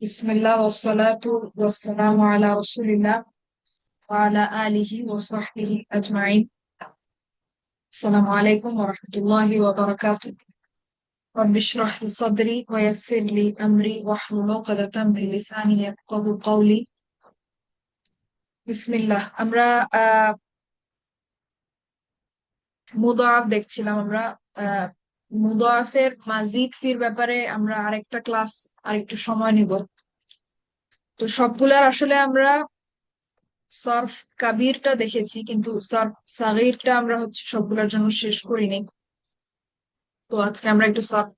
বিসমিল্লাহ ওয়াসসালাতু ওয়াসসালামু আলা রাসূলিল্লাহ ওয়া আলা আলিহি ওয়া সাহবিহি আজমাইন। আসসালামু আলাইকুম ওয়া রাহমাতুল্লাহি ওয়া বারাকাতুহু। রাব্বি ইশরাহ লি সাদরি ওয়া ইয়াসসির লি আমরি ওয়াহলুল উকদাতাম মিন লিসানি ইয়াফকাহু কওলি। বিসমিল্লাহ। আমরা আহ মুদাআফ দেখছিলাম। আমরা আহ মুদাআফের মাজিদ ফির ব্যাপারে আমরা আরেকটা ক্লাস আরেকটু সময় নিব। তো সবগুলার আসলে আমরা সার্ফ কাবিরটা দেখেছি, কিন্তু সার্ফ সাগিরটা আমরা সবগুলোর জন্য শেষ করিনি। তো আজকে আমরা একটু সার্ফ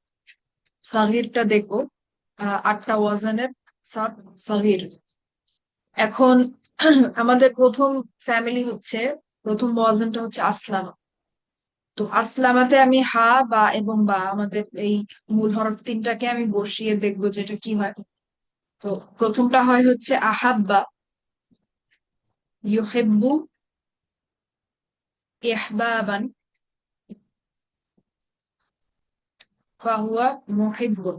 সাগিরটা দেখবো। আটটা ওয়াজানের সার্ফ সাগির। এখন আমাদের প্রথম ফ্যামিলি হচ্ছে, প্রথম ওয়াজানটা হচ্ছে আসলামা। তো আসলামাতে আমি হা বা এবং বা আমাদের এই মূল হরফ তিনটাকে আমি বসিয়ে দেখবো যেটা কি হয়। তো প্রথমটা হয় হচ্ছে আহাব্বা, ইউহিব্বু, ইহবাবান, ফাহুয়া মুহিব্বুন।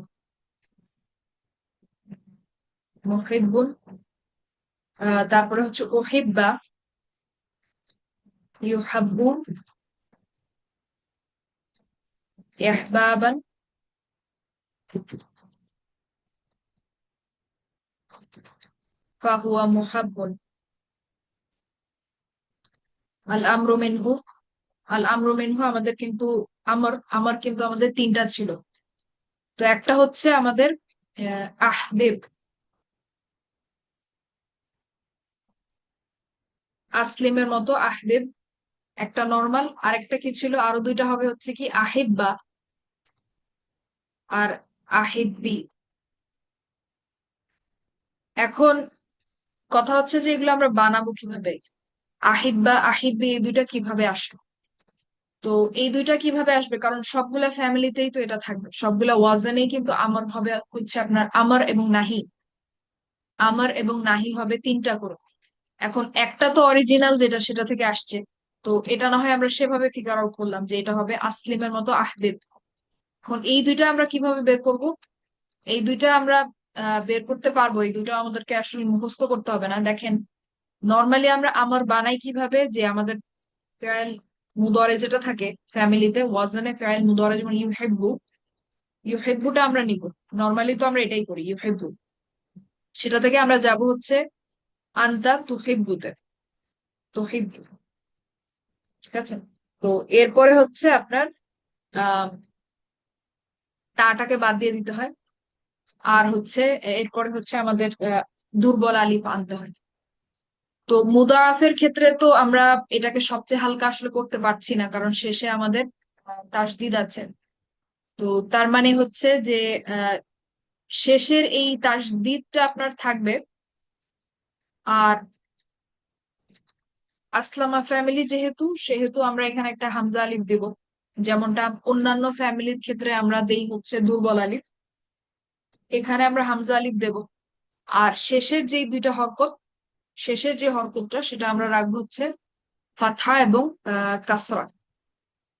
মুহিব্বুন। তারপরে হচ্ছে ওহিব্বা, ইউহাব্বুন, ইহবাবান, ফাহুয়া মুহাব্বুন। আল আমরু মিনহু। আল আমরু মিনহু আমাদের কিন্তু আমার আমার কিন্তু আমাদের তিনটা ছিল। তো একটা হচ্ছে আমাদের আহবেব, আসলিমের মতো আহবেব, একটা নর্মাল। আরেকটা কি ছিল, আরো দুইটা হবে হচ্ছে কি আহিব্বা আর আহিব্বি। এখন কথা হচ্ছে যে এগুলো আমরা বানাবো কিভাবে, আহিব্বা আহিব্বি এই দুইটা কিভাবে আসলো। তো এই দুইটা কিভাবে আসবে, কারণ সবগুলা ফ্যামিলিতেই তো এটা থাকবে, সবগুলা ওয়াজানেই কিন্তু আমার হবে হচ্ছে আপনার আমার এবং নাহি। আমার এবং নাহি হবে তিনটা করে। এখন একটা তো অরিজিনাল যেটা সেটা থেকে আসছে। তো এটা না হয় আমরা সেভাবে ফিগার আউট করলাম যে এটা হবে আসলিমের মতো আহবেব। এখন এই দুইটা আমরা কিভাবে বের করব, এই দুইটা আমরা বের করতে পারবো। এই দুইটা আমাদেরকে আসলে মুখস্থ করতে হবে না। দেখেন, নর্মালি আমরা আমার বানাই কিভাবে, যে আমাদের ফেরাইল মুদরে যেটা থাকে ফ্যামিলিতে, ওয়াজানে ফেরাইল মুদরে, যেমন ইউহিব্বু, ইউহিব্বুটা আমরা নিব। নর্মালি তো আমরা এটাই করি, ইউহিব্বু। সেটা থেকে আমরা যাব হচ্ছে আনতা তুহিব্বুতে, তুহিব্বু। ঠিক আছে। তো এরপরে হচ্ছে আপনার আহ তাটাকে বাদ দিয়ে দিতে হয়। আর হচ্ছে এরপরে হচ্ছে আমাদের দুর্বল আলিফ আনতে হয়। তো মুদাআফের ক্ষেত্রে তো আমরা এটাকে সবচেয়ে হালকা আসলে করতে পারছি না, কারণ শেষে আমাদের তাসদিদ আছে। তো তার মানে হচ্ছে যে আহ, শেষের এই তাসদিদটা আপনার থাকবে। আর আসলামা ফ্যামিলি যেহেতু, সেহেতু আমরা এখানে একটা হামজা আলিফ দেব, যেমনটা অন্যান্য ফ্যামিলির ক্ষেত্রে আমরা দেই হচ্ছে দুর্বল আলিফ। এখানে আমরা হামজা আলিফ দেব। আর শেষের যে দুইটা হরকত, শেষের যে হরকতটা সেটা আমরা রাখবো হচ্ছে ফাতহা এবং কাসরা।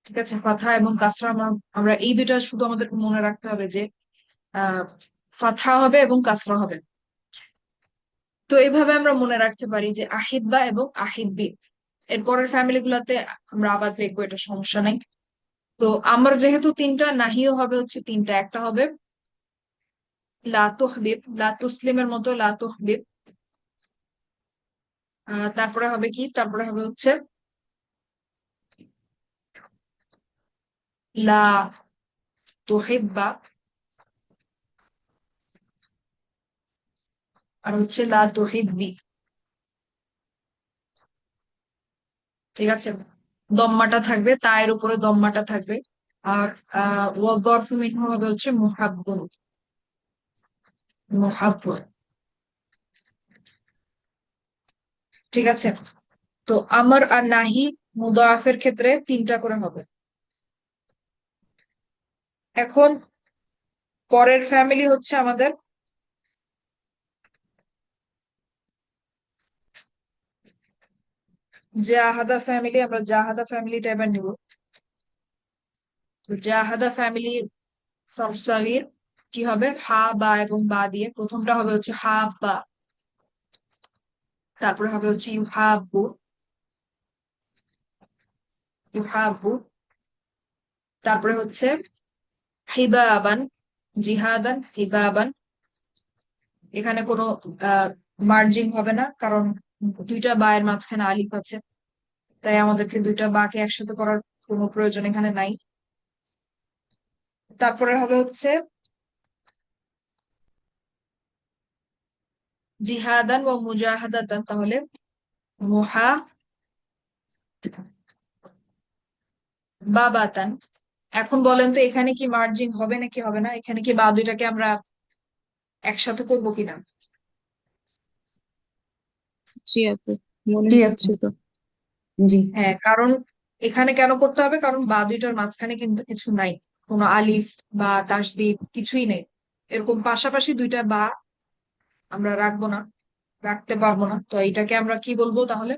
ঠিক আছে, ফাতহা এবং কাসরা আমরা আমরা এই দুইটা শুধু আমাদেরকে মনে রাখতে হবে যে আহ ফাতহা হবে এবং কাসরা হবে। তো এইভাবে আমরা মনে রাখতে পারি যে আহিব্বা এবং আহিব্বি। এর পরের ফ্যামিলি গুলাতে আমরা আবার দেখবো, এটা সমস্যা নাই। তো আমার যেহেতু তিনটা, নাহিও হবে হচ্ছে তিনটা। একটা হবে লা তুহবিব, লা তুসলিমের মতো লা তুহবিব। তারপরে হবে কি, তারপরে হবে হচ্ছে লা তুহিব্বা, আর হচ্ছে লা তুহিব্বি। ঠিক আছে। দম্মাটা থাকবে, তায়ের উপরে দম্মাটা থাকবে। আর ওয়া যরফু মিনহু হবে হচ্ছে মুহাব্বুন, মুহাব্বুন। ঠিক আছে। তো আমার আর নাহি মুদাআফের ক্ষেত্রে তিনটা করে হবে। এখন পরের ফ্যামিলি হচ্ছে আমাদের জাহাদা ফ্যামিলি। আমরা জাহাদা ফ্যামিলিটা এবার নিব। তো জাহাদা ফ্যামিলি সরসারির কি হবে, হা বা এবং বা দিয়ে। প্রথমটা হবে হচ্ছে হা বা, তারপরে হবে হচ্ছে ইউহাব্বু, ইউহাব্বু। তারপরে হচ্ছে হিবাবান, জিহাদান, হিবাবান। এখানে কোনো মার্জিং হবে না, কারণ দুইটা বা এর মাঝখানে আলিফ আছে, তাই আমাদেরকে দুইটা বাকে একসাথে করার কোনো প্রয়োজন এখানে নাই। তারপরে হবে হচ্ছে জিহাদান ও মুজাহাদাতান, তাহলে মুহা বাবাতান। এখন বলেন তো এখানে কি মার্জিং হবে নাকি হবে না? এখানে কি বা দুইটাকে আমরা একসাথে করবো কিনা? জি আপু, মনে জি আপু। হচ্ছে তো। জি। হ্যাঁ, কারণ এখানে কেন করতে হবে, কারণ বা দুইটার মাঝখানে কিন্তু কিছু নাই, কোনো আলিফ বা তাসদিদ কিছুই নেই। এরকম পাশাপাশি দুইটা বা আমরা রাখবো না, রাখতে পারবো না। তো এটাকে আমরা কি বলবো তাহলে?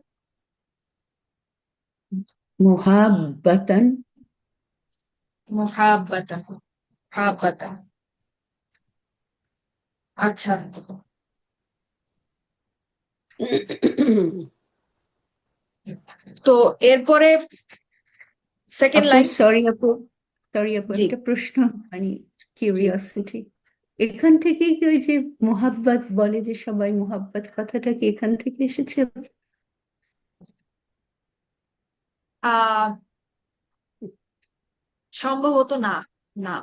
মুহাব্বাতান। মুহাব্বাতান, মুহাব্বাতান। আচ্ছা, তো এরপরে সেকেন্ড আপু লাইন। সরি আপু, জি। একটা প্রশ্ন, মানে জি। কিউরিওসিটি। এখান থেকে কি ওই যে মোহাব্বত বলে যে সবাই, মোহাব্বত কথাটা কি এখান থেকে এসেছে? আহ সম্ভবত না, না।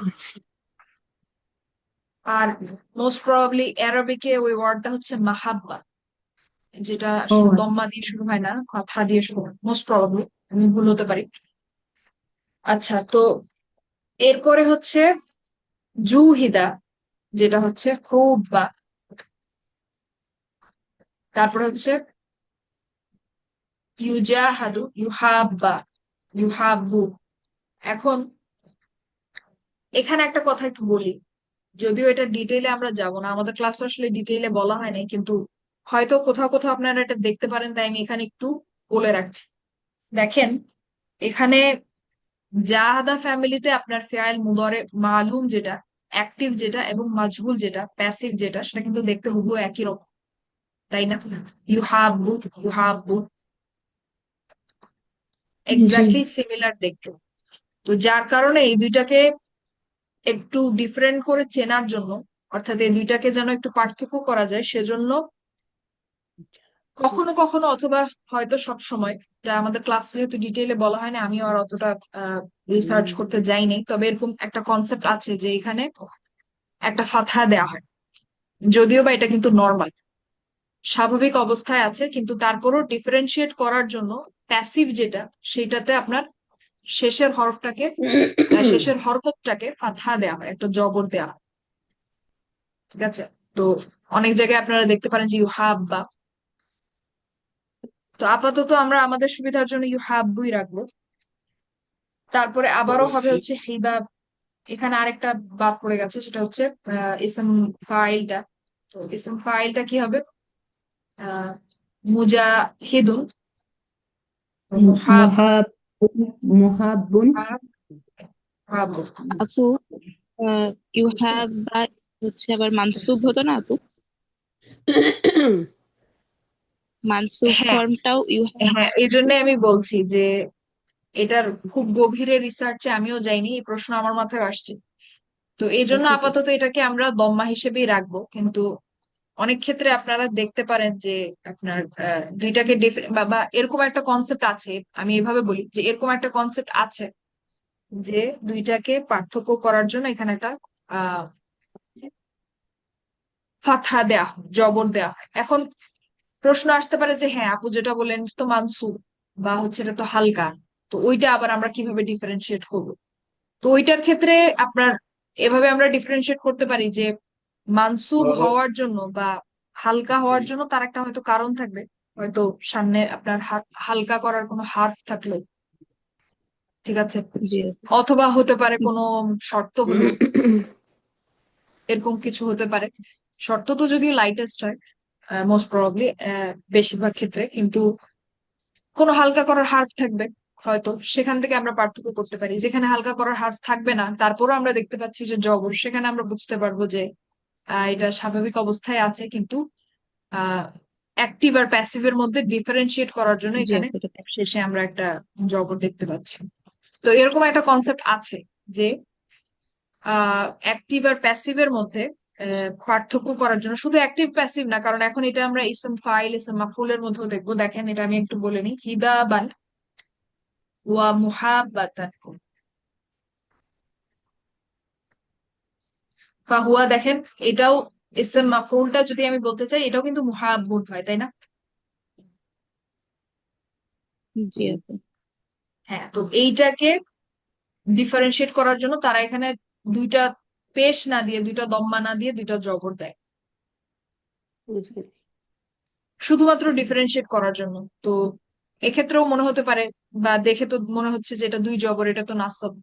আচ্ছা। আর মোস্ট প্রবাবলি অ্যারাবিকে ওই ওয়ার্ডটা হচ্ছে মাহাব্বা, যেটা ও আসলে আচ্ছা দম্মা দিয়ে আচ্ছা। শুরু হয় না, থা দিয়ে শুরু হয় মোস্ট প্রবাবলি। আমি ভুল হতে পারি। আচ্ছা, তো এরপরে হচ্ছে জুহিদা, যেটা হচ্ছে খুব বা। তারপরে হচ্ছে ইউজাহাদু, ইউহাব্বা, ইউহাব্বু। এখন এখানে একটা কথা একটু বলি, যদিও এটা ডিটেইলে আমরা যাব না, আমাদের ক্লাস আসলে ডিটেইলে বলা হয় নাই, কিন্তু হয়তো কোথাও কোথাও আপনারা এটা দেখতে পারেন, তাই আমি এখানে একটু বলে রাখছি। দেখেন, এখানে জাহাদা ফ্যামিলিতে আপনার ফেয়াইল মুদরে মালুম যেটা, অ্যাক্টিভ যেটা, এবং মাজহুল যেটা, প্যাসিভ যেটা, সেটা কিন্তু দেখতে হুবহু একই রকম, তাই না? ইউহাব্বু, ইউহাব্বু, জি। এক্স্যাক্টলি সিমিলার দেখতে। তো যার কারণে এই দুইটাকে একটু ডিফারেন্ট করে চেনার জন্য, অর্থাৎ এই দুইটাকে যেন একটু পার্থক্য করা যায়, সেজন্য কখনো কখনো অথবা হয়তো সব সময়, যা আমাদের ক্লাসে যেহেতু ডিটেইলে বলা হয় না, আমিও আর অতটা রিসার্চ করতে যাইনি, তবে এরকম একটা কনসেপ্ট আছে যে এখানে একটা ফাতহা দেওয়া হয়, যদিও বা এটা কিন্তু নর্মাল স্বাভাবিক অবস্থায় আছে, কিন্তু তারপরও ডিফারেন্সিয়েট করার জন্য প্যাসিভ যেটা, সেটাতে আপনার শেষের হরফটাকে, শেষের হরকতটাকে ফাতহা দেওয়া হয়, একটা জবর দেওয়া হয়। ঠিক আছে? তো অনেক জায়গায় আপনারা দেখতে পারেন যে ইউ হ্যাভ বা। তো আপাতত আমরা আমাদের সুবিধার জন্য ইউ হ্যাভ বুই রাখবো। তারপরে আবারও হবে হচ্ছে হিবাব। এখানে আরেকটা বাদ পড়ে গেছে, সেটা হচ্ছে ইসম ফাইলটা। তো ইসম ফাইলটা কি হবে? আহ মুজাহিদুন, মুহাব, মুহাব মুহাব্বুন। মুহাব। আপু, ইউ হ্যাভ বা হচ্ছে আবার মানসুব হতো না আপু? মানসুব হ্যাঁ, ফর্মটাও ইউ হ্যাভ। হ্যাঁ, এই জন্য আমি বলছি যে এটার খুব গভীরে রিসার্চে আমিও যাইনি, এই প্রশ্ন আমার মাথায় আসছে। তো এই জন্য আপাতত এটাকে আমরা দম্মা হিসেবেই রাখবো, কিন্তু অনেক ক্ষেত্রে আপনারা দেখতে পারেন যে আপনার দুইটাকে বা এরকম একটা কনসেপ্ট আছে, আমি এভাবে বলি যে এরকম একটা কনসেপ্ট আছে যে দুইটাকে পার্থক্য করার জন্য এখানে একটা আহ ফাতহা দেয়া হয়, জবর দেয়া হয়। এখন প্রশ্ন আসতে পারে যে হ্যাঁ আপু যেটা বললেন এটা তো মানসুব, বা হচ্ছে এটা তো হালকা, তো ওইটা আবার আমরা কিভাবে ডিফারেন্সিয়েট করবো? তো ওইটার ক্ষেত্রে আপনার এভাবে আমরা ডিফারেন্সিয়েট করতে পারি যে মানসুব হওয়ার জন্য বা হালকা হওয়ার জন্য তার একটা হয়তো কারণ থাকবে, হয়তো সামনে আপনার হালকা করার কোনো হার্ফ থাকলো, ঠিক আছে, জি অথবা হতে পারে কোনো শর্ত হলো, এরকম কিছু হতে পারে। শর্ত তো যদিও লাইটেস্ট হয় মোস্ট প্রবাবলি বেশিরভাগ ক্ষেত্রে, কিন্তু কোনো হালকা করার হার্ফ থাকবে, হয়তো সেখান থেকে আমরা পার্থক্য করতে পারি। যেখানে হালকা করার হার্ফ থাকবে না তারপরও আমরা দেখতে পাচ্ছি যে জবর, সেখানে আমরা বুঝতে পারবো যে এটা স্বাভাবিক অবস্থায় আছে, কিন্তু অ্যাক্টিভ আর প্যাসিভের মধ্যে ডিফারেন্সিয়েট করার জন্য জি এখানে আপু, এটা শেষে আমরা একটা জবর দেখতে পাচ্ছি। তো এরকম একটা কনসেপ্ট আছে যে অ্যাক্টিভ আর প্যাসিভের মধ্যে পার্থক্য করার জন্য, শুধু অ্যাক্টিভ প্যাসিভ না, কারণ এখন এটা আমরা ইসম ফাইল ইসম মাফুলের মধ্যেও দেখবো। দেখেন এটা আমি একটু বলে নিই, হিবাবান ওয়া মুহাব্বাতান। ফাহুয়া দেখেন, এটাও ইসম মাফুলটা যদি আমি বলতে চাই এটাও কিন্তু মুহাব্বুন হয়, তাই না? জি আপু। হ্যাঁ, তো এইটাকে ডিফারেন্সিয়েট করার জন্য তারা এখানে দুইটা পেশ না দিয়ে, দুইটা দম্মা না দিয়ে দুইটা জবর দেয়, বুঝবে। শুধুমাত্র ডিফারেন্সিয়েট করার জন্য। তো এক্ষেত্রেও মনে হতে পারে, বা দেখে তো মনে হচ্ছে যে এটা দুই জবর, এটা তো নাসব।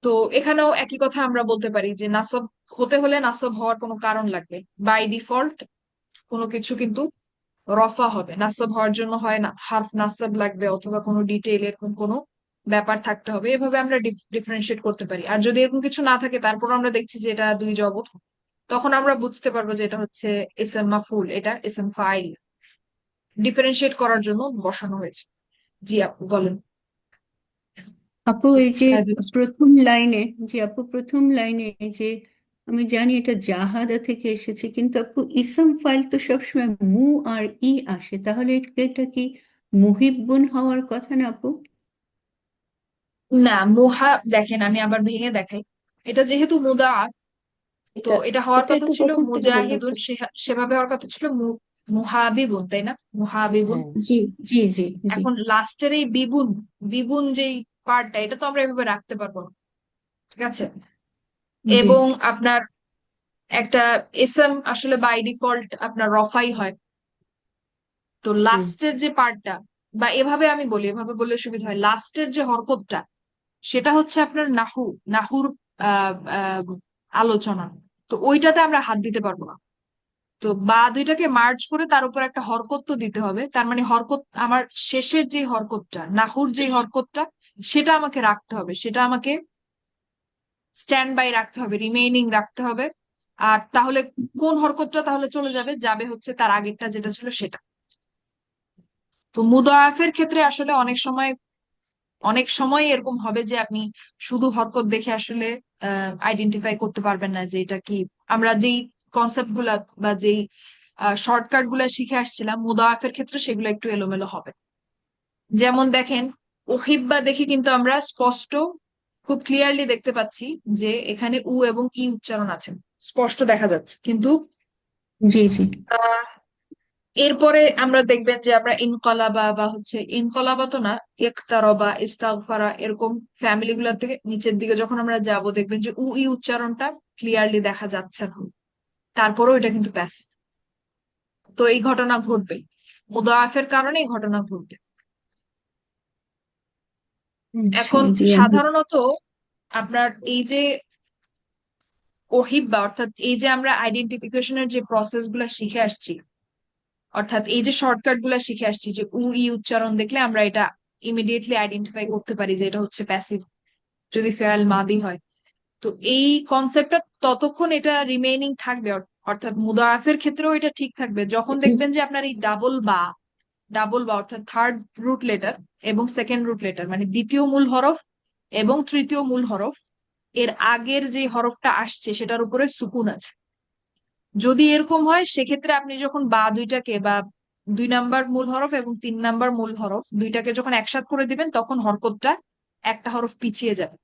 তো এখানেও একই কথা আমরা বলতে পারি যে নাসব হতে হলে নাসব হওয়ার কোনো কারণ লাগবে। বাই ডিফল্ট কোনো কিছু কিন্তু রফা হবে, নাসব হওয়ার জন্য হয় না হার্ফ নাসব লাগবে, অথবা কোনো ডিটেইল এরকম কোনো ব্যাপার থাকতে হবে। এভাবে আমরা ডিফারেন্সিয়েট করতে পারি। আর যদি এরকম কিছু না থাকে তারপর আমরা দেখছি যে এটা দুই জবর, তখন আমরা বুঝতে পারবো যে এটা হচ্ছে ইসম মাফুল, এটা ইসম ফাইল, ডিফারেন্সিয়েট করার জন্য বসানো হয়েছে। জি আপু বলেন। আপু এই যে সাহায্য। প্রথম লাইনে, যে আপু প্রথম লাইনে এই যে, আমি জানি এটা জাহাদা থেকে এসেছে, কিন্তু আপু ইসম ফাইল তো সবসময় মু আর ই আসে, তাহলে এটা কি মুহিব্বুন হওয়ার কথা না আপু? না, মুহা দেখেন আমি আবার ভেঙে দেখাই। এটা যেহেতু মুদাআফ, তো এটা এটা হওয়ার এটা কথা একটু ছিল প্রথম থেকে বলবে মুজাহিদুন, একটু। সেভাবে হওয়ার কথা ছিল মুহাবিবুন, তাই না? মুহাবিবুন। হ্যাঁ, জি জি জি জি এখন লাস্টের এই বিবুন, বিবুন যেই পার্টটা, এটা তো আমরা এভাবে রাখতে পারবো না, ঠিক আছে? জি এবং আপনার একটা এসএম আসলে বাই ডিফল্ট আপনার রফাই হয়। তো হুম লাস্টের যে পার্টটা, বা এভাবে আমি বলি, এভাবে বললে সুবিধা হয়, লাস্টের যে হরকতটা সেটা হচ্ছে আপনার নাহুর আহ আহ, আলোচনা। তো ওইটাতে আমরা হাত দিতে পারবো না। তো বা দুইটাকে মার্জ করে তার উপর একটা হরকত তো দিতে হবে, তার মানে হরকত আমার শেষের যে হরকতটা, নাহুর যে হরকতটা, সেটা আমাকে রাখতে হবে, সেটা আমাকে স্ট্যান্ড বাই রাখতে হবে, রিমেইনিং রাখতে হবে। আর তাহলে কোন হরকতটা তাহলে চলে যাবে, যাবে হচ্ছে তার আগেরটা যেটা ছিল সেটা। তো মুদাআফের ক্ষেত্রে আসলে অনেক সময় এরকম হবে যে আপনি শুধু হরকত দেখে আসলে আইডেন্টিফাই করতে পারবেন না যে এটা কি। আমরা যেই কনসেপ্ট গুলা বা যেই শর্টকাট গুলা শিখে আসছিলাম মুদাআফের ক্ষেত্রে, সেগুলো একটু এলোমেলো হবে। যেমন দেখেন, ওহিব্বা দেখে কিন্তু আমরা স্পষ্ট, খুব ক্লিয়ারলি দেখতে পাচ্ছি যে এখানে উ এবং ই উচ্চারণ আছে, স্পষ্ট দেখা যাচ্ছে। কিন্তু জি জি আহ এরপরে আমরা দেখবেন যে আমরা ইনকলাবা বা হচ্ছে ইনকলাবা তো না, ইকতারবা, ইস্তাগফারা, এরকম ফ্যামিলি গুলা থেকে নিচের দিকে যখন আমরা যাব, দেখবেন যে উ ই উচ্চারণটা ক্লিয়ারলি দেখা যাচ্ছে না, তারপরেও এটা কিন্তু প্যাসিভ। তো এই ঘটনা ঘটবে, মুদাআফের কারণে এই ঘটনা ঘটবে। আচ্ছা এখন জি আমি সাধারণত আপনার এই যে ওহিব্বা, অর্থাৎ এই যে আমরা আইডেন্টিফিকেশনের যে প্রসেস গুলা শিখে আসছি, অর্থাৎ এই যে শর্টকাট গুলা শিখে আসছি, যে উ ই উচ্চারণ দেখলে আমরা এটা ইমিডিয়েটলি আইডেন্টিফাই করতে পারি যে এটা হচ্ছে প্যাসিভ যদি ফেয়াল মাদি হয়। তো এই কনসেপ্টটা ততক্ষণ এটা রিমেইনিং থাকবে, অর্থাৎ মুদাআফের ক্ষেত্রেও এটা ঠিক থাকবে যখন দেখবেন যে আপনার এই ডাবল বা অর্থাৎ থার্ড রুট লেটার এবং সেকেন্ড রুট লেটার, মানে দ্বিতীয় মূল হরফ এবং তৃতীয় মূল হরফ, এর আগের যে হরফটা আসছে সেটার উপরে সুকুন আছে। যদি এরকম হয় সেক্ষেত্রে আপনি যখন বা দুইটাকে, বা 2 নাম্বার মূল হরফ এবং 3 নাম্বার মূল হরফ দুইটাকে যখন একসাথ করে দিবেন, তখন হরকতটা একটা হরফ পিছিয়ে যাবে।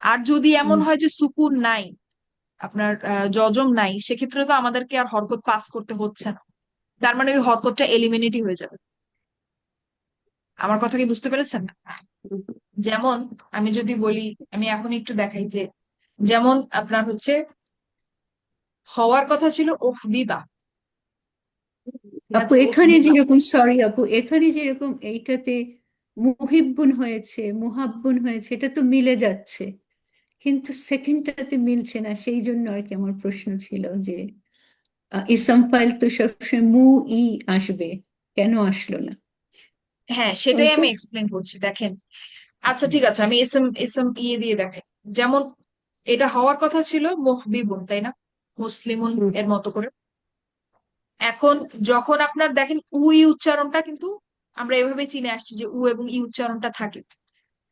আর যদি এমন হয় যে সুকুন নাই, আপনার যজম নাই, সেক্ষেত্রে তো আমাদেরকে আর হরকত পাস করতে হচ্ছে না, তার মানে ওই হরকতটা এলিমিনেটই হয়ে যাবে। আমার কথা কি বুঝতে পেরেছেন? যেমন আমি যদি বলি, আমি এখন একটু দেখাই যে, যেমন আপনার হচ্ছে হওয়ার কথা ছিল ওহবিবা, ঠিক আপু আছে, এখানে ওহবিবা। যেরকম, সরি আপু, এখানে যেরকম এইটাতে মুহিব্বুন হয়েছে, মুহাব্বুন হয়েছে, এটা তো মিলে যাচ্ছে, কিন্তু সেকেন্ডটাতে মিলছে না, সেই জন্য আর কি আমার প্রশ্ন ছিল যে ইসম ফাইল তো সবসময় মু ই আসবে, কেন আসলো না? হ্যাঁ, সেটাই ওকে। আমি এক্সপ্লেন করছি, দেখেন। আচ্ছা ঠিক আছে, আমি এসএম এসএম ইয়ে দিয়ে দেখাই। যেমন এটা হওয়ার কথা ছিল মুহবিবুন, তাই না? মুসলিমুন হুম। এর মতো করে। এখন যখন আপনার দেখেন উই উচ্চারণটা কিন্তু আমরা এভাবে চিনে আসছি যে উ এবং ই উচ্চারণটা থাকে।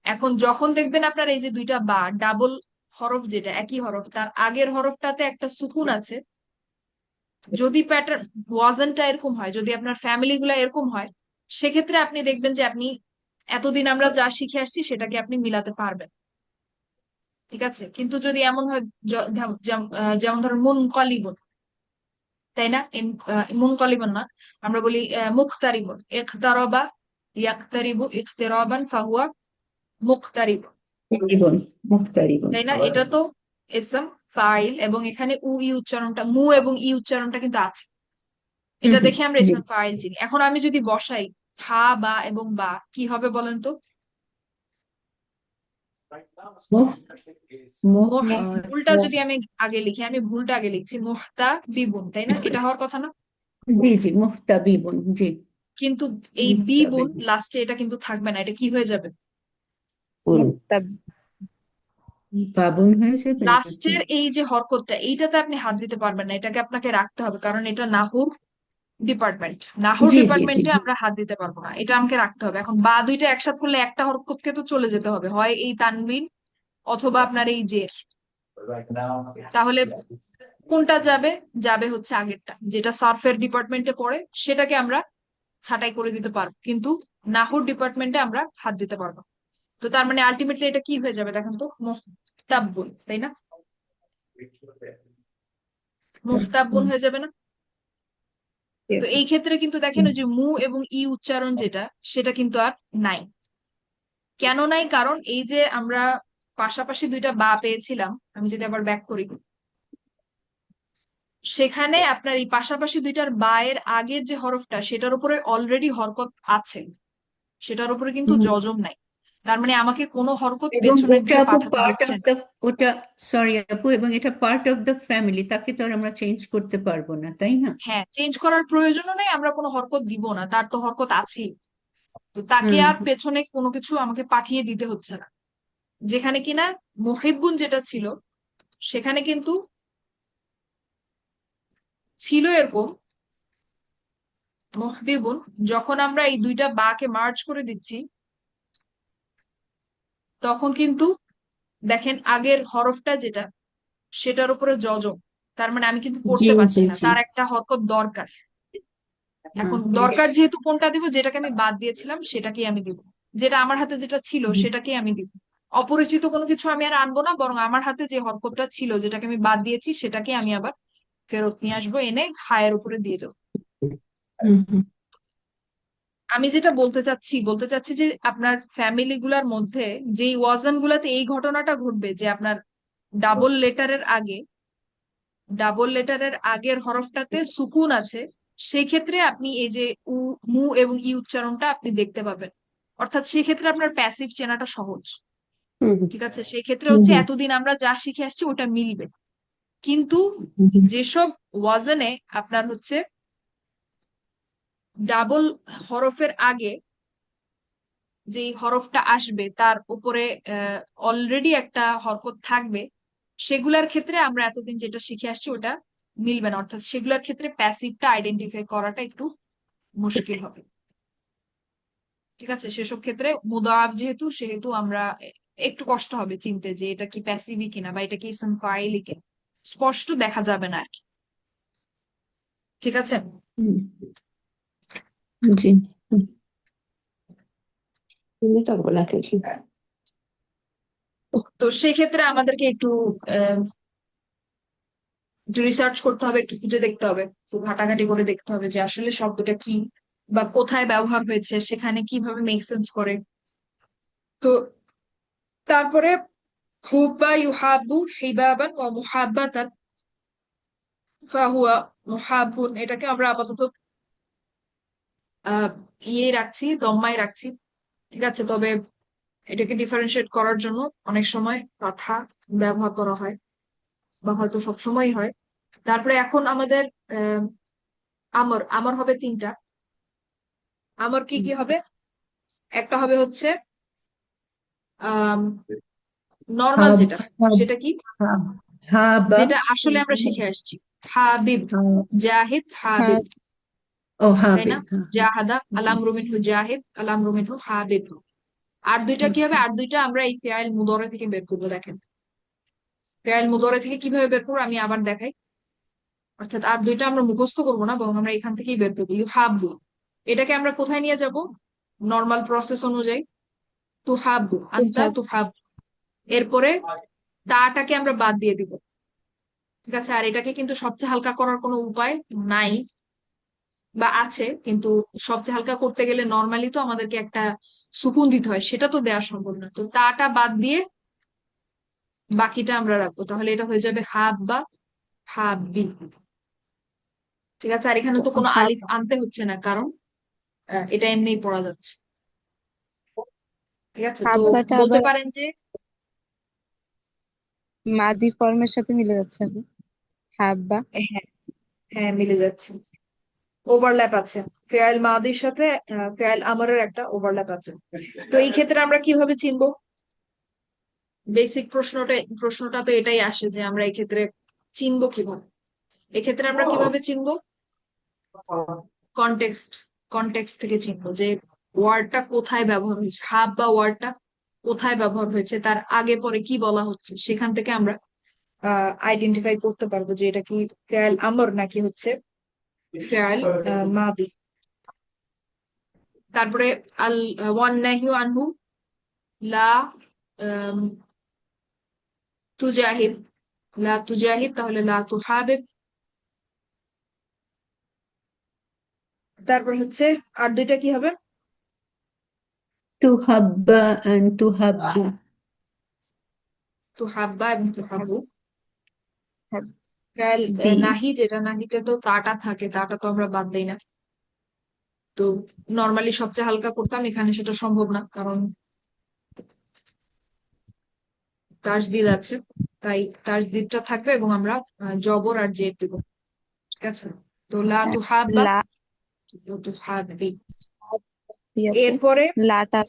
এখন যখন দেখবেন আপনার এই যে দুইটা বা ডাবল হরফ, যেটা একই হরফ, তার আগের হরফটাতে একটা সুকুন আছে, যদি প্যাটার্ন ওয়াজনটা এরকম হয়, যদি আপনার ফ্যামিলি গুলা এরকম হয়, সেক্ষেত্রে আপনি দেখবেন যে আপনি এতদিন আমরা যা শিখে আসছি সেটাকে আপনি মিলাতে পারবেন। ঠিক আছে, কিন্তু যদি এমন হয় যেমন ধরুন মুনকালিবুন, তাই না? মুনকালিবুন না, আমরা বলি মুখতারিবুন, ইকতারাবা ইয়াকতারিবু ইকতিরাবান ফাহুয়া মুখতারিবুন, মুক্তারিবন, মুক্তারিবন। তাই না? এটা তো ইসম ফাইল, এবং এখানে উ ই উচ্চারণটা, মু এবং ই উচ্চারণটা কিন্তু আছে। হুম এটা হুম। দেখে আমরা জি। ইসম ফাইল চিনি। এখন আমি যদি বসাই হা বা এবং বা, কি হবে বলেন তো? মুহ মুহ মোহ, ভুলটা মুহ। যদি আমি আগে লিখি, আমি ভুলটা আগে লিখছি মুহতা বিবুন, তাই না? এটা হওয়ার কথা না? জি জি, মুক্তাবিবন, জি। কিন্তু এই বিবুন মুক্তাবিবন। লাস্টে এটা কিন্তু থাকবে না, এটা কি হয়ে যাবে? মুক্তাব বাবুন হয়ে যাবে নাকি? লাস্টের এই যে হরকতটা, এইটাতে আপনি হাত দিতে পারবেন না, এটাকে আপনাকে রাখতে হবে, কারণ এটা নাহুর ডিপার্টমেন্ট। নাহুর জি জি জি। ডিপার্টমেন্টে আমরা হাত দিতে পারবো না, এটা আমাকে রাখতে হবে। এখন বা দুইটা একসাথে করলে একটা হরকতকে তো চলে যেতে হবে, হয় এই তানবিন অথবা আপনার এই জের। তাহলে কোনটা যাবে? যাবে হচ্ছে আগেরটা, যেটা সার্ফের ডিপার্টমেন্টে পড়ে, সেটাকে আমরা ছাঁটাই করে দিতে পারবো, কিন্তু নাহুর ডিপার্টমেন্টে আমরা হাত দিতে পারবো না। তো তার মানে আলটিমেটলি এটা কি হয়ে যাবে দেখেন তো? মুহতাব্বুন, তাই না? মুহতাব্বুন হয়ে যাবে না? তো এই ক্ষেত্রে কিন্তু দেখেন ওই যে মু এবং ই উচ্চারণ যেটা, সেটা কিন্তু আর নাই। কেন নাই? কারণ এই যে আমরা পাশাপাশি দুইটা বা পেয়েছিলাম, আমি যদি আবার ব্যাক করি, সেখানে আপনার এই পাশাপাশি দুইটার বা এর আগের যে হরফটা, সেটার উপরে অলরেডি হরকত আছে, সেটার উপরে কিন্তু হুম। জজম নাই। তার মানে আমাকে কোনো হরকত এবং পেছনের ওটা দিকে আপু পাঠাতে পার্ট হচ্ছে অফ না। দ্য, ওটা, সরি আপু, এবং এটা পার্ট অফ দ্য ফ্যামিলি, তাকে তো আর আমরা চেঞ্জ করতে পারবো না, তাই না? হ্যাঁ, চেঞ্জ করার প্রয়োজনও নেই, আমরা কোনো হরকত দিব না, তার তো হরকত আছেই। তো তাকে হুম আর পেছনে কোনো কিছু আমাকে পাঠিয়ে দিতে হচ্ছে না। যেখানে কিনা মুহিব্বুন যেটা ছিল, সেখানে কিন্তু ছিল এরকম মুহবিবুন, যখন আমরা এই দুইটা বাকে মার্জ করে দিচ্ছি, তখন কিন্তু দেখেন আগের হরফটা যেটা, সেটার উপরে জজম। তার মানে আমি কিন্তু জি পড়তে জি পারছি না, জি। তার একটা হরকত দরকার। হুম এখন হুম দরকার যেহেতু কোনটা দিব, যেটাকে আমি বাদ দিয়েছিলাম সেটাকেই আমি দিব, যেটা আমার হাতে যেটা ছিল হুম। সেটাকেই আমি দিব। অপরিচিত কোনো কিছু আমি আর আনবো না, বরং আমার হাতে যে হরকতটা ছিল যেটাকে আমি বাদ দিয়েছি সেটাকে আমি আবার ফেরত নিয়ে আসবো, এনে হায়ের উপরে দিয়ে দেবো। হুম হুম। আমি যেটা বলতে চাচ্ছি যে আপনার ফ্যামিলি গুলার মধ্যে যেই ওয়াজন গুলাতে এই ঘটনাটা ঘটবে, যে আপনার ডাবল লেটারের আগে, ডাবল লেটারের আগের হরফটাতে সুকুন আছে, সেই ক্ষেত্রে আপনি এই যে মু এবং ই উচ্চারণটা আপনি দেখতে পাবেন। অর্থাৎ সেই ক্ষেত্রে আপনার প্যাসিভ চেনাটা সহজ। হুম হুম। ঠিক আছে, সেই ক্ষেত্রে হুম হচ্ছে হুম। এতদিন আমরা যা শিখে আসছি ওটা মিলবে। কিন্তু হুম হুম। যেসব ওয়াজনে আপনার হচ্ছে ডাবল হরফের আগে যেই হরফটা আসবে তার উপরে অলরেডি একটা হরকত থাকবে, সেগুলার ক্ষেত্রে আমরা এতদিন যেটা শিখে আসছি ওটা মিলবে না, অর্থাৎ সেগুলোর ক্ষেত্রে প্যাসিভটা আইডেন্টিফাই করাটা একটু মুশকিল হবে। ঠিক আছে, সেসব ক্ষেত্রে মুদাআফ যেহেতু, সেহেতু আমরা একটু কষ্ট হবে চিনতে যে এটা কি প্যাসিভই কিনা বা এটা কি ইসম ফাইলই কিনা, স্পষ্ট দেখা যাবে না আর কি। ঠিক আছে। হুম। জি। হুম। তুমি তো বলা কিছু। তো সেক্ষেত্রে আমাদেরকে একটু রিসার্চ করতে হবে, একটু খুঁজে দেখতে হবে, একটু ঘাটাঘাটি করে দেখতে হবে যে আসলে শব্দটা কি বা কোথায় ব্যবহার হয়েছে, সেখানে কিভাবে মেক সেন্স করে। তো তারপরে হুব্বা ইউহাব্বু হিবাবান ওয়া মুহাব্বাতান ফাহুয়া মুহাব্বুন, এটাকে আমরা আপাতত আহ ইয়ে রাখছি, দম্মাই রাখছি। ঠিক আছে, তবে এটাকে ডিফারেন্সিয়েট করার জন্য অনেক সময় কথা ব্যবহার করা হয়, বা হয়তো সব সময়ই হয়। তারপরে এখন আমাদের আহ আমর আমর হবে তিনটা। আমর কি কি হবে? একটা হবে হচ্ছে আহ নর্মাল হাব যেটা, হাব সেটা কি, হাব হাবা যেটা আসলে আমরা শিখে আসছি, হাবিব, জাহিদ হ্যাঁ, হাবিব, ও তাই না? হাবিব, হ্যাঁ হ্যাঁ। জাহাদা আল-আমরু মিনহু জাহিদ, আল-আমরু মিনহু হাবিব। আর দুইটা কি হবে? আর দুইটা আমরা এই ফেআইল মুদরে থেকে বের করবো। দেখেন ফেআইল মুদরে থেকে কিভাবে বের করবো আমি আবার দেখাই। অর্থাৎ আর দুইটা আমরা মুখস্থ করবো না, বরং আমরা এখান থেকেই বের করবো। ইউ হাব্বু, এটাকে আমরা কোথায় নিয়ে যাব? নর্মাল প্রসেস অনুযায়ী তু হাব্বু, to আন্তা have তু হাব, এরপরে তাটাকে আমরা বাদ দিয়ে দিব। ঠিক আছে? আর এটাকে কিন্তু সবচেয়ে হালকা করার কোনো উপায় নাই, বা আছে কিন্তু সবচেয়ে হালকা করতে গেলে নর্মালি তো আমাদেরকে একটা সুকুন দিতে হয়, সেটা তো দেওয়া সম্ভব না। তো তাটা বাদ দিয়ে বাকিটা আমরা রাখবো, তাহলে এটা হয়ে যাবে হাব বা হাব্বি। ঠিক আছে? আর এখানে তো কোনো have আলিফ আনতে হচ্ছে না, কারণ এটা এমনিই পড়া যাচ্ছে। ঠিক আছে? তো হাব্বাটা বলতে আবার পারেন যে মাদি ফর্মের সাথে মিলে যাচ্ছে হবে হাব্বা। হ্যাঁ, হ্যাঁ মিলে যাচ্ছে, ওভারল্যাপ আছে। ফেয়াল মাদির সাথে ফেয়াল আমরের একটা ওভারল্যাপ আছে। তো এই ক্ষেত্রে আমরা কিভাবে চিনবো? বেসিক প্রশ্নটা তো এটাই আসে যে আমরা এই ক্ষেত্রে চিনবো কিভাবে। এক্ষেত্রে আমরা কিভাবে চিনবো? কনটেক্সট, কনটেক্সট থেকে চিনবো যে ওয়ার্ডটা কোথায় ব্যবহার হয়েছে, হাব বা ওয়ার্ডটা কোথায় ব্যবহার হয়েছে, তার আগে পরে কি বলা হচ্ছে, সেখান থেকে আমরা আইডেন্টিফাই করতে পারবো যে এটা কি ফেয়াল আমর নাকি হচ্ছে ফেয়াল মাদি। তারপরে আল ওয়ান নাহিউ আনহু লা আম, তুজাহিদ, লা তুজাহিদ, তাহলে লা তুহাবিব। তারপর হচ্ছে আর দুইটা কি হবে? টু হাব্বা and টু হাব্বু। তুহাব্বা এবং তুহাবু। have ফেয়াল be নাহি, যেটা নাহিতে তো তাটা থাকে, তাটা তো আমরা বাদ দেই না। তো নর্মালি সবচেয়ে হালকা করতাম, এখানে সেটা সম্ভব না কারণ তাসদিদ আছে, তাই তাসদিদটা থাকবে এবং আমরা জবর আর জেড দেবো। ঠিক আছে? তো লা তুহাব্বা, লা তুহাব্বি। ইয়াতে এরপরে লাটা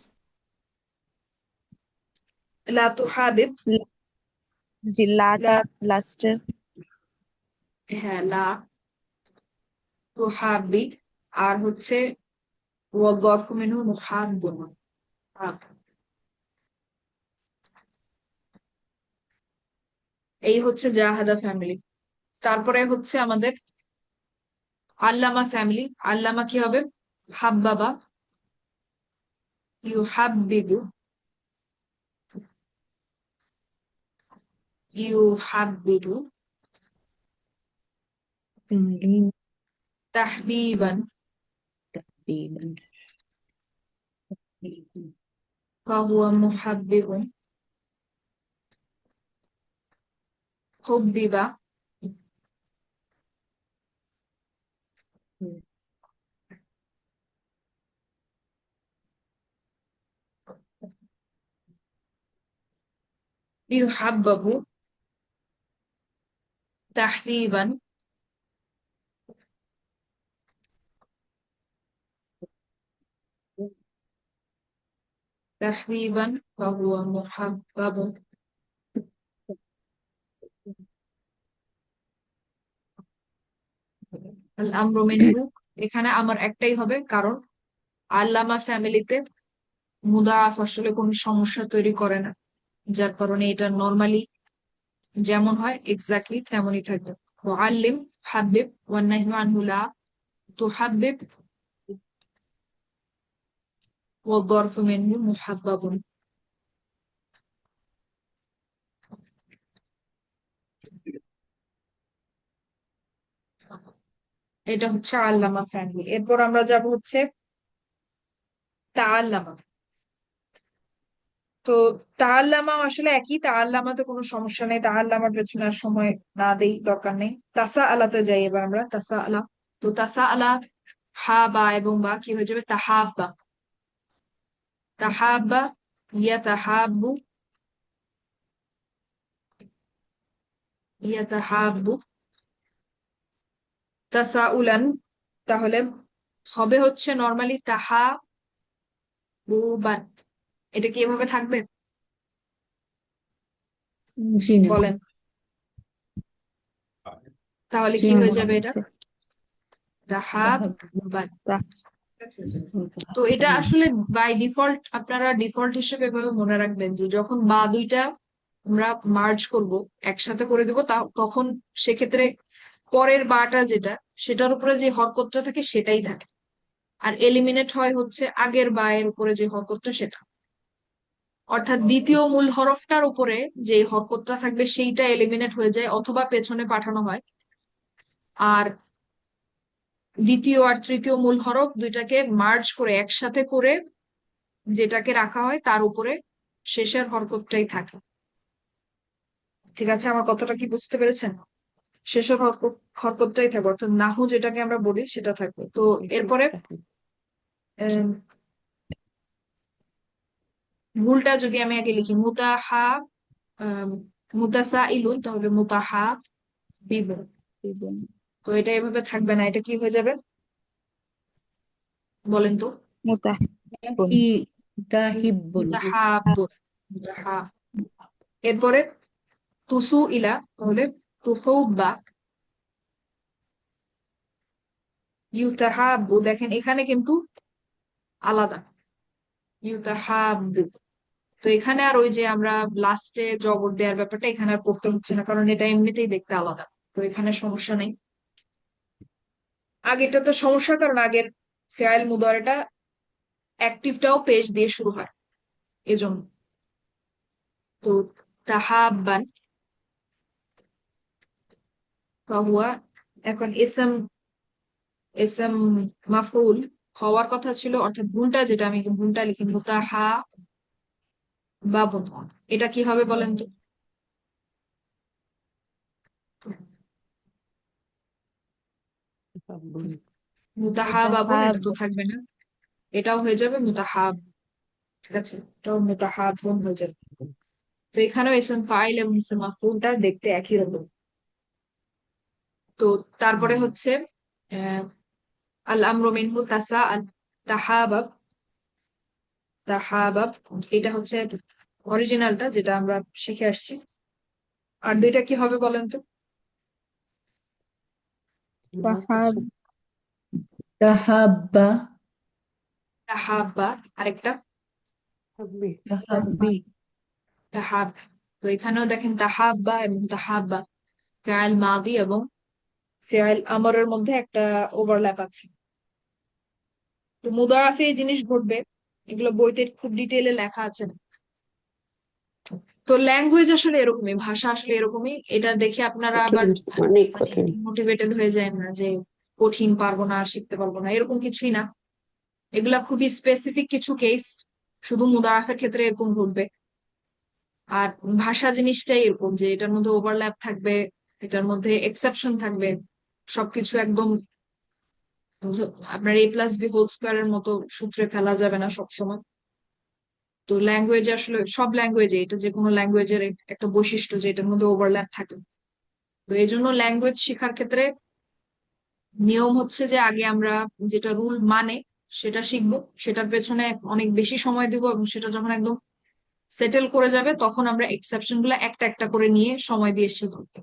লা তুহাবিব, জি লাটা লা, লাস্টের হ্যাঁ লা তুহাব্বি। আর হচ্ছে ওয়াযযারফু মিনহু মুহাব্বুন। এই হচ্ছে জাহাদা ফ্যামিলি। তারপরে হচ্ছে আমাদের আল্লামা ফ্যামিলি। আল্লামা কি হবে? হাব্বাবা, ইউহাব্বিবু, ইউহাব্বিবু, তাহলিম তাহবিবান, তাকরীবান। ফাহুয়া মুহাব্বিবুন, হুব্বিবা, ইউহাব্বাবু, তাহবিবান, তাহবিবান, ফাহুয়া মুহাব্বাবুন। আল আমরু মিনহু, এখানে আমার একটাই হবে, কারণ আল্লামা ফ্যামিলিতে মুদাআফ আসলে কোনো সমস্যা তৈরি করে না, যার কারণে এটা নর্মালি যেমন হয় এক্স্যাক্টলি তেমনই থাকবে। মুআল্লিম, হাব্বিব, ওয়ান নাহয়ু আনহু লা তুহাব্বিব, ওয়াদ-দারফু মিনহু মুহাব্বাবুন। এটা হচ্ছে আল্লামা ফ্যামিলি। এরপর আমরা যাব হচ্ছে তাআল্লামা। তো তাআল্লামা আসলে একই, তাআল্লামাতে কোনো সমস্যা নেই, তাআল্লামার পেছনে আর সময় না দেই, দরকার নেই। তাসা আলাতে যাই এবার আমরা, তাসা আলা। তো তাসা আলা, হা বা এবং বা কি হয়ে যাবে? তাহাব্বা, তাহাব্বা, ইয়াতাহাব্বু, ইয়াতাহাব্বু, তাসাউলান। তাহলে হবে হচ্ছে নর্মালি তাহা বুবান, এটা কি এভাবে থাকবে? জি না, বলেন, তাহলে জি কি হয়ে মনে যাবে এটা? হচ্ছে দাহাব তাহাব বান। তা তো এটা আসলে বাই ডিফল্ট আপনারা ডিফল্ট হিসেবে এভাবে মনে রাখবেন যে যখন বা দুইটা আমরা মার্জ করব, একসাথে করে দেবো, তখন সেক্ষেত্রে পরের বাটা যেটা, সেটার উপরে যে হরকতটা থাকে সেটাই থাকে, আর এলিমিনেট হয় হচ্ছে আগের বা এর উপরে যে হরকতটা সেটা। অর্থাৎ দ্বিতীয় মূল হরফটার উপরে যে হরকতটা থাকবে সেইটা এলিমিনেট হয়ে যায় অথবা পেছনে পাঠানো হয়, আর দ্বিতীয় আর তৃতীয় মূল হরফ দুইটাকে মার্জ করে একসাথে করে যেটাকে রাখা হয় তার উপরে শেষের হরকতটাই থাকে। ঠিক আছে, আমার কথাটা কি বুঝতে পেরেছেন? শেষের হরকতটাই থাকবে, অর্থাৎ নাহু যেটাকে আমরা বলি সেটা থাকবে। তো এরপরে আহ, ভুলটা যদি আমি আগে লিখি মুতাহা, আহ, মুতাসা ইলুন, তাহলে মুতাহা বিবুন। এবং তো এটা এভাবে থাকবে না, এটা কি হয়ে যাবে বলেন তো? মুতাহিবুন। ই তাহিব্বুন, মুতাহাব্বুন, মুতাহা। এরপরে তুসু ইলা, তাহলে তুহুব্বা, ইউতাহাব্বু। দেখেন এখানে কিন্তু আলাদা, ইউতাহাব্বু। তো এখানে আর ওই যে আমরা লাস্টে জবর দেওয়ার ব্যাপারটা এখানে আর করতে হচ্ছে না, কারণ এটা এমনিতেই দেখতে আলাদা। তো এখানে সমস্যা নেই। আগেরটা তো সমস্যা, কারণ আগের ফেয়াল মুদারেটা অ্যাক্টিভটাও পেশ দিয়ে শুরু হয়, এজন্য। তো তাহাব্বান ফাহুয়া, এখন ইসম, ইসম মাফউল হওয়ার কথা ছিল, অর্থাৎ ভুলটা যেটা, আমি ভুলটা লিখি মুতাহা বাবুন। এটা কি হবে বলেন তো? মুতাহা বাবুন, এটা মুতাহাব তো থাকবে না, এটাও হয়ে যাবে মুতাহাব। ঠিক আছে, এটাও মুতাহাবুন হয়ে যাবে। তো এখানেও ইসম ফাইল এবং ইসম মাফউলটা দেখতে একই রকম। তো তারপরে হচ্ছে আহ আল আমরু মিনহু তাসা আল, তাহাবাব, তাহাবাব, এটা হচ্ছে অরিজিনালটা যেটা আমরা শিখে আসছি। আর দুইটা কি হবে বলেন তো? তাহাব তাহাব্বা, তাহাব্বা, আরেকটা তাহাব্বি, তাহাব। তো এখানেও দেখেন তাহাব্বা এবং তাহাব্বা ফেয়াল মাদি এবং ফেয়াল আমরের মধ্যে একটা ওভারল্যাপ আছে। তো মুদারাফে এই জিনিস ঘটবে, এগুলো বইতে খুব ডিটেইলে লেখা আছে। তো ল্যাঙ্গুয়েজ আসলে এরকমই, ভাষা আসলে এরকমই। এটা দেখে আপনারা আবার অনেক মানে কঠিন। ডিমোটিভেটেড হয়ে যায় না যে কঠিন, পারবো না আর শিখতে পারবো না, এরকম কিছুই না। এগুলা খুবই স্পেসিফিক কিছু কেস, শুধু মুদারাফের ক্ষেত্রে এরকম ঘটবে। আর ভাষা জিনিসটাই এরকম যে এটার মধ্যে ওভারল্যাপ থাকবে, এটার মধ্যে এক্সেপশন থাকবে, সবকিছু একদম আপনার a+b² মতো সূত্রে ফেলা যাবে না সবসময়। তো ল্যাঙ্গুয়েজে আসলে সব ল্যাঙ্গুয়েজে, এটা যে কোনো ল্যাঙ্গুয়েজের একটা বৈশিষ্ট্য যে এটার মধ্যে ওভারল্যাপ থাকে। তো এই জন্য ল্যাঙ্গুয়েজ শেখার ক্ষেত্রে নিয়ম হচ্ছে যে আগে আমরা যেটা রুল মানে সেটা শিখবো, সেটার পেছনে অনেক বেশি সময় দিব, এবং সেটা যখন একদম সেটেল করে যাবে তখন আমরা এক্সেপশন গুলা একটা একটা করে নিয়ে সময় দিয়ে শিখবো।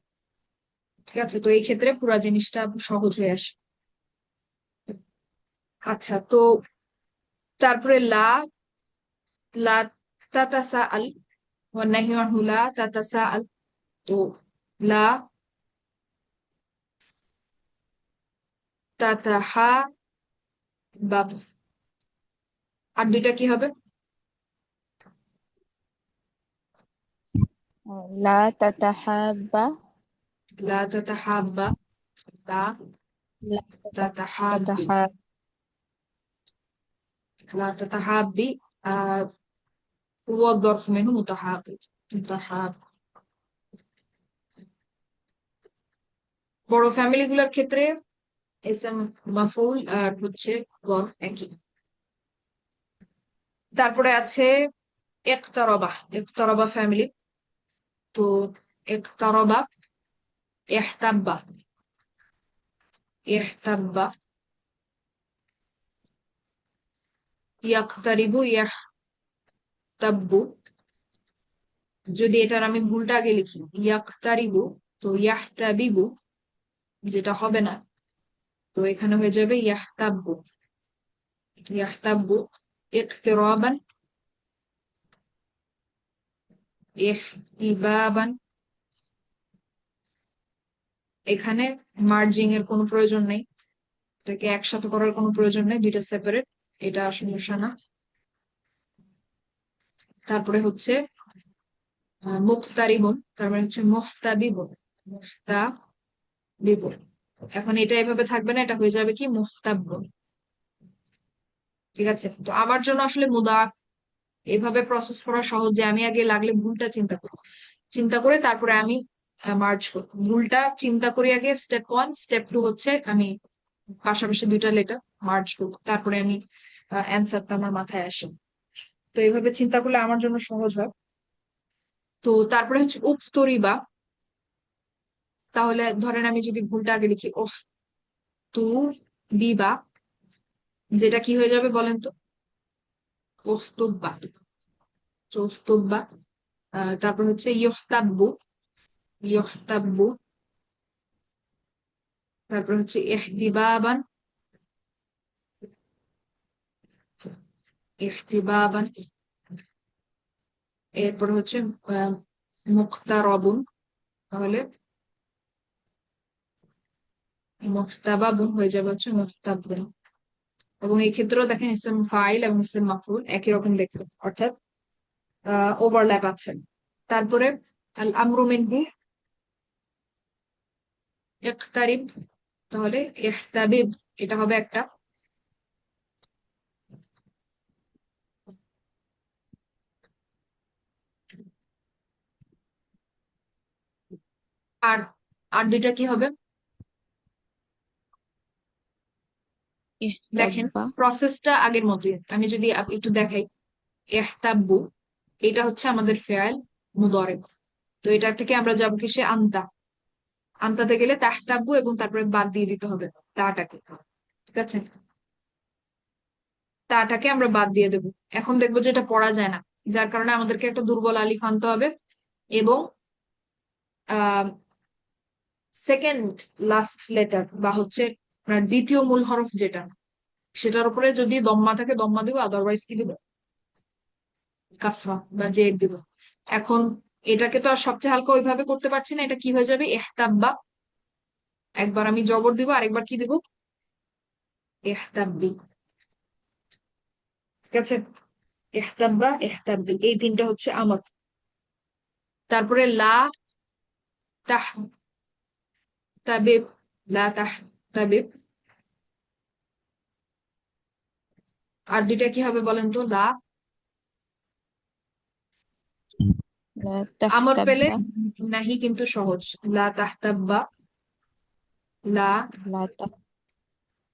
ঠিক আছে, তো এই ক্ষেত্রে পুরো জিনিসটা সহজ হয়ে আসে। আচ্ছা, তো তারপরে লা, লা তাতাসা আল, ওয়ান্নাহি আনহু লা তাতাসা আল। তো লা তাতাহা বাব, আর দুইটা কি হবে? লা তাতাহাব্বা, লা তাতাহাব্বা, লা লা তাতাহাব্বি, তাতাহাব لا تتحابي هو الظرف منه متحابب، متحاب। বড় ফ্যামিলি গুলার ক্ষেত্রে এসএম মাফউল আর হচ্ছে গর একই। তারপরে আছে ইকতারাবা, ইকতারাবা ফ্যামিলি। তো ইকতারাবা, ইহতাব্বা, ইহতাব্বা, ইয়াকতারিবু ইয়াহতাব্বু, যদি এটার আমি ভুলটা আগে লিখি ইয়াকতারিবু, তো ইয়াহতাবিবু যেটা হবে না, তো এখানে হয়ে যাবে ইয়াহতাব্বু। ইয়াহতাব্বু ইকতিরাবান ইহতিবাবান। এখানে মার্জিং এর কোনো প্রয়োজন নেই, এটাকে একসাথে করার কোনো প্রয়োজন নেই, দুইটা সেপারেট, এটা সমস্যা না। তারপরে হচ্ছে মুখতারিবুন, তার মানে হচ্ছে মুহতাবিবুন, মুহতাবিবুন। এখন এটা এভাবে থাকবে না, এটা হয়ে যাবে কি মুহতাব্বুন। ঠিক আছে, তো আমার জন্য আসলে মুদাফ এভাবে প্রসেস করা সহজ, যে আমি আগে লাগলে ভুলটা চিন্তা করি, চিন্তা করে তারপরে আমি মার্জ করি। ভুলটা চিন্তা করি আগে, স্টেপ 1, স্টেপ 2 হচ্ছে আমি পাশাপাশি দুইটা লেটার মার্জ করব, তারপরে আমি অ্যান্সারটা আমার মাথায় আসে। তো এইভাবে চিন্তা করলে আমার জন্য সহজ হয়। তো তারপরে হচ্ছে উক্তরিবা, তাহলে ধরেন আমি যদি ভুলটা আগে লিখি ওহ তু বিবা, যেটা কি হয়ে যাবে বলেন তো, ওহতুব্বা, চৌস্তুব্বা। তারপর হচ্ছে ইহতাব্বু, ইহতাব্বু। তারপর হচ্ছে ইহতিবাবান, ইহতিবাবান। এরপর হচ্ছে আহ মুক্তারবুন, তাহলে মুক্তাবাবুন হয়ে যাবে হচ্ছে মুক্তাবুন। এবং এই ক্ষেত্রেও দেখেন ইসম ফাইল এবং ইসম মাফউল একই রকম দেখতে, অর্থাৎ ওভারল্যাপ আছে। তারপরে আল আমরু মিনহু ইকতারিব, তাহলে ইহতাবিব, এটা হবে একটা। আর আর দুইটা কি হবে দেখেন, ইহতাব্বা, প্রসেসটা আগের মতোই। আমি যদি একটু দেখাই, ইহতাব্বু এটা হচ্ছে আমাদের ফেয়াল মুদারে, তো এটা থেকে আমরা যাবো কিসে, আনতা। আনতাতে গেলে তাহতাব্বু এবং তারপরে বাদ দিয়ে দিতে হবে তাটাকে। ঠিক আছে, তাটাকে আমরা বাদ দিয়ে দেবো। এখন দেখবো যে এটা পড়া যায় না, যার কারণে আমাদেরকে একটা দুর্বল আলিফ আনতে হবে, এবং আহ সেকেন্ড লাস্ট লেটার বা হচ্ছে দ্বিতীয় মূল হরফ যেটা, সেটার উপরে যদি দম্মা থাকে দম্মা দিব, আদারওয়াইজ কি দিব, কাসরা বা জেড দিব। এখন এটাকে তো আর সবচেয়ে হালকা ওইভাবে করতে পারছি না, এটা কি হয়ে যাবে এহতাব্বা, একবার আমি জবর দিব, আরেকবার কি দিব, এহতাব্বি। ঠিক আছে, এহতাব্বা এহতাব্বি, এই তিনটা হচ্ছে আমর। তারপরে লা তাহতাবিব, লা তাহতাবিব। আর দুইটা কি হবে বলেন তো, লা, লা আমর পেলে তাহতাব্বা, নাহি কিন্তু সহজ, লা তাহতাব্বা, লা লা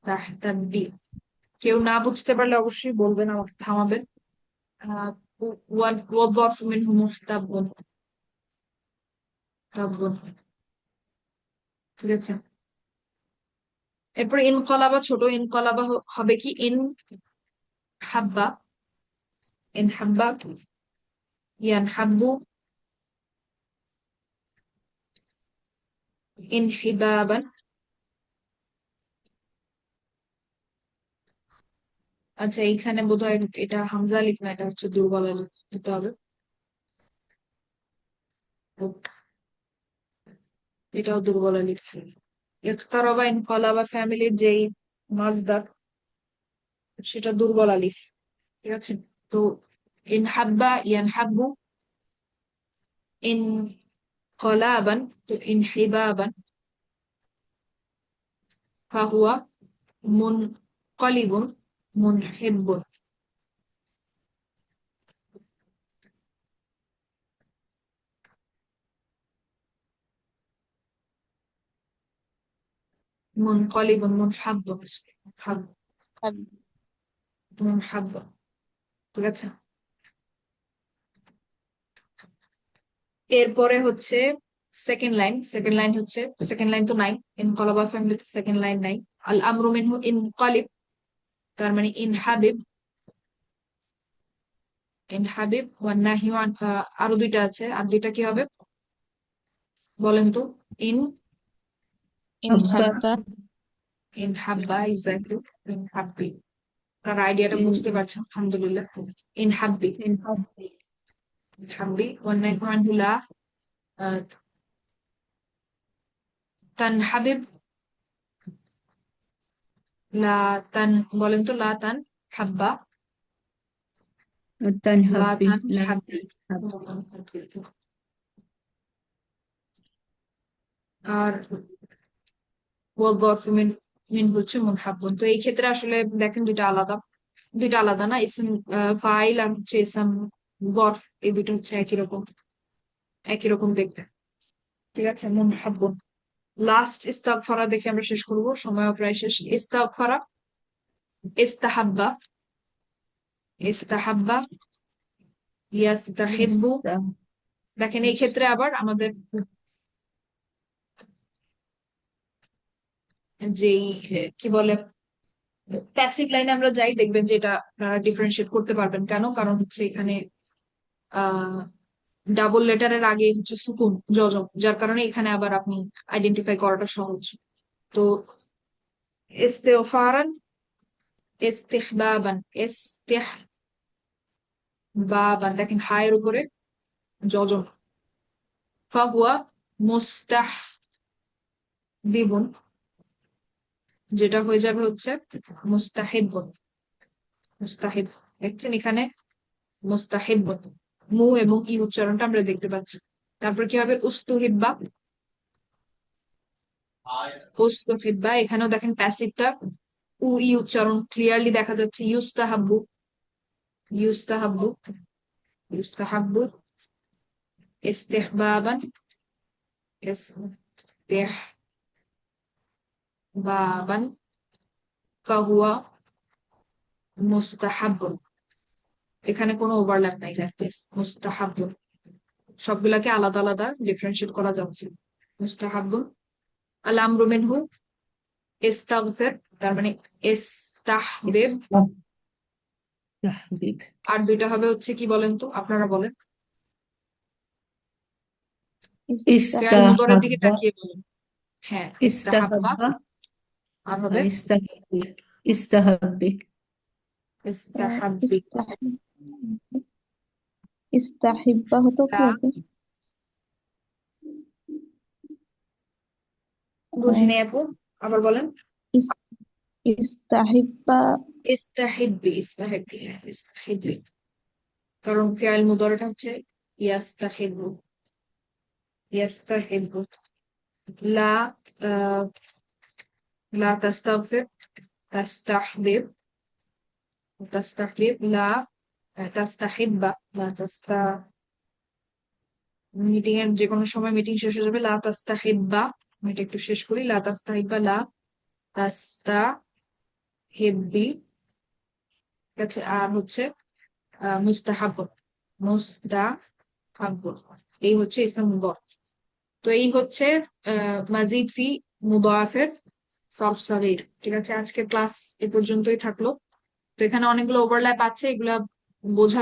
তাহতাব্বি। কেউ না বুঝতে পারলে অবশ্যই বলবেন, আমাকে থামাবেন। আহ والظرف منه محتب تب। ঠিক আছে, এরপর ইনকলাবা, ছোট ইনকলাবা হবে কি, ইন হাব্বা, ইন হাব্বা, ইয়ান হাব্বু, ইন হিবাবান। আচ্ছা, এইখানে বোধহয় এটা হামজা আলিফ না, এটা হচ্ছে দুর্বল আলিফ দিতে হবে। এটাও দুর্বল আলিফ। ইকতারাবা ইনকলাবা ফ্যামিলির যেই মাজদার, সেটা দুর্বল আলিফ। ঠিক আছে, তো ইন হাব্বা ইয়ান হাব্বু, ইন কলাবান, তো ইন হিবাবান, ফাহুয়া মুনকালিবুন মুনহিব্বুন। মুনকালিবুন মুনহাব্বুন, তাহতাব্বা। মুনহাব্বুন। ঠিক আছে, এরপরে হচ্ছে সেকেন্ড লাইন। সেকেন্ড লাইন হচ্ছে, সেকেন্ড লাইন তো নাই, ইনকলাবা ফ্যামিলিতে সেকেন্ড লাইন নাই। আল আমরু মিনহু ইনকালিব, তার মানে ইনহাবিব, ইন হাবিব ওয়ান নাহি ওয়ান, আরো দুইটা আছে, আর দুইটা কি হবে বলেন তো? ইন ইন হাব্বা, হাব্বা, ইন হাব্বা, এক্স্যাক্টলি, ইন হাব্বি। আপনার আইডিয়াটা ইন বুঝতে পারছেন, আলহামদুলিল্লাহ। ইন হাব্বি, ইন হাব্বি, ইন হাব্বি ওয়ান নাহি ওয়ান হুলা, তান হাবিব, লা তান, বলেন তো লা তান হাব্বা, লা তানহাব্বি, তান লা হাব্বি। তানহাব্বি। আর ওয়াল মিন, মিন হচ্ছে মুনহাব্বুন। তো এই ক্ষেত্রে আসলে দেখেন দুইটা আলাদা, দুইটা আলাদা না, ইসম ফাইল আর হচ্ছে ইসম গরফ, এই দুটো হচ্ছে একই রকম, একই রকম দেখতে। ঠিক আছে, মুনহাব্বুন। লাস্ট ইস্তাগফারা দেখে আমরা শেষ করবো, সময়ও প্রায় শেষ। ইস্তাগফারা, ইস্তাহাব্বা, ইস্তাহাব্বা, ইয়াস্তাহিব্বু। ইস্তা- দেখেন এই ক্ষেত্রে আবার আমাদের যেই কি বলে প্যাসিভ লাইনে আমরা যাই, দেখবেন যে এটা আপনারা ডিফারেন্সিয়েট করতে পারবেন। কেন? কারণ হচ্ছে এখানে আহ ডাবল লেটারের আগে হচ্ছে সুকুন, যজম, যার কারণে এখানে আবার আপনি আইডেন্টিফাই করাটা সহজ। তো ইস্তেগফারান, ইস্তিহবাবান, ইস্তিহবাবান, দেখেন হায়ের উপরে যজম। ফাহুয়া মুস্তাহবিবুন, যেটা হয়ে যাবে হচ্ছে মুস্তাহিবুন, মুস্তাহিব। দেখছেন এখানে মুস্তাহিবুন, মু এবং ই উচ্চারণটা আমরা দেখতে পাচ্ছি। তারপর কি হবে? উস্তুহিব্বা, উস্তুহিব্বা, এখানেও দেখেন প্যাসিভটা উ ই উচ্চারণ ক্লিয়ারলি দেখা যাচ্ছে। ইউস্তাহাব্বু, ইউস্তাহাব্বু, ইউস্তাহাব্বু, ইস্তিহবাবান, ইস্তিহবাবান, ফাহুয়া মুস্তাহাব্বুন। এখানে কোনো ওভারল্যাপ নাই, মুস্তাহাব্বুন, সবগুলাকে আলাদা আলাদা ডিফারেন্সিয়েট করা যাচ্ছে। মুস্তাহাব্বুন। আল আমরু মিনহু ইস্তাগফির, তার মানে ইস্তাহবিব। ইস্তাহবিব, আর দুইটা হবে হচ্ছে কি বলেন তো, আপনারা বলেন, ফেয়াল মুদরের দিকে ইস্তাহাব্বা, তাকিয়ে বলেন। হ্যাঁ, ইস্তাহাব্বা। ইস্তাহাব্বা, আর হবে ইস্তাহাব্বি, ইস্তাহাব্বি, ইস্তাহাব্বি। ইস্তাহিব্বা হতো কি লা, হবে? বুঝিনি আপু, আবার বলেন। ইস- ইস্তাহিব্বা, ইস্তাহিব্বি, ইস্তাহিব্বি, হ্যাঁ ইস্তাহিব্বি, কারণ ফেয়াল মুদরেটা হচ্ছে ইয়াস্তাহিব্বু, ইয়াস্তাহিব্বু। লা, আহ, লা তাস্তাগফির, তাস্তাহবিব, তাস্তাহবিব। লা তাস্তাহিব্বা, লা তাস্তা, মিটিং এর যে কোনো সময় মিটিং শেষ হয়ে যাবে। লা তাস্তাহিব্বা, আমি এটা একটু শেষ করি। লা তাস্তাহিব্বা, লা তাস্তাহিব্বি। ঠিক আছে, আর হচ্ছে মুস্তাহাব, মুস্তাহাব, এই হচ্ছে ইসম মুদর। তো এই হচ্ছে মাজিদ ফি মুদাফের সরফ সাগীর। ঠিক আছে, আজকে ক্লাস এ পর্যন্তই থাকলো। তো এখানে অনেকগুলো ওভারল্যাপ আছে, এগুলা বোঝার